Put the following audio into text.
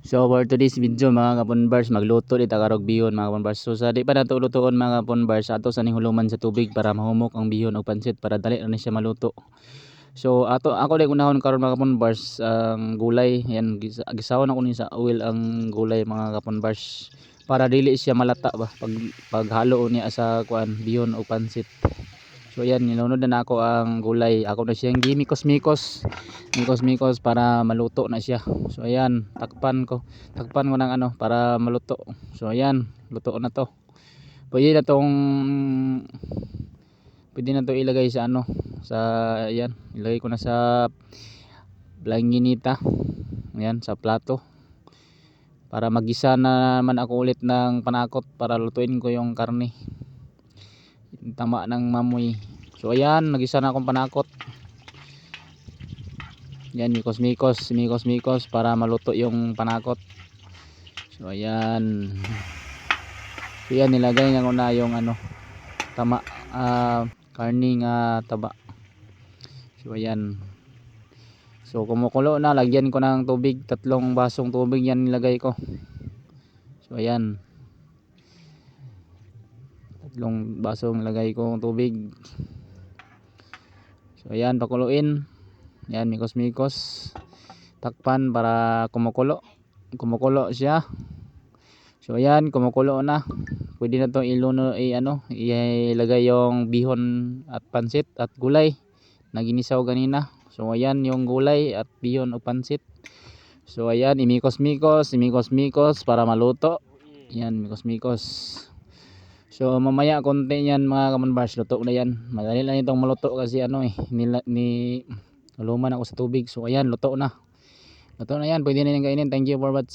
So for today's video mga kapunbars, magluto di tagarog bihon mga kapunbars. So sa di pa nato lutuon mga kapunbars, ato sa ning huluman sa tubig para mahumok ang bihon og pansit para dali na siya maluto. So ako di unahon karon mga kapunbars ang gulay, yan gisawon ako ni sa oil ang gulay mga kapunbars para dili siya malata ba paghalo niya sa kuan bihon og pansit. So ayan, nilunod na ako ang gulay. Ako na siyang gimikos-mikos. Mikos-mikos para maluto na siya. So ayan, takpan ko ng ano para maluto. So ayan, luto na to. Pwede na to ilagay sa ano, sa ayan, ilagay ko na sa blanginita. Ayan, sa plato. Para magisa na naman ako ulit ng panakot para lutuin ko yung karne. Tama ng mamoy. So ayan, nagisa na akong panakot. Yan, mikos para maluto yung panakot. So ayan. So yan, nilagay nga ko na yung ano, tama karne nga taba. So ayan. So kumukulo na, lagyan ko ng tubig, 3 basong tubig yan nilagay ko. So ayan. 3 basong lagay ko tubig. So ayan, pakuluin. Yan, mikos takpan para kumukulo siya. So ayan, kumukulo na. Pwede na itong ilagay yung bihon at pansit at gulay na ginisaw ganina. So ayan yung gulay at bihon o pansit. So ayan, imikos-mikos para maluto. Yan, mikos-mikos. So mamaya konti yan mga kamanbars, luto na yan. Madali lang itong maluto kasi huluman ako sa tubig. So ayan, luto na yan, pwede na yung kainin. Thank you for watching.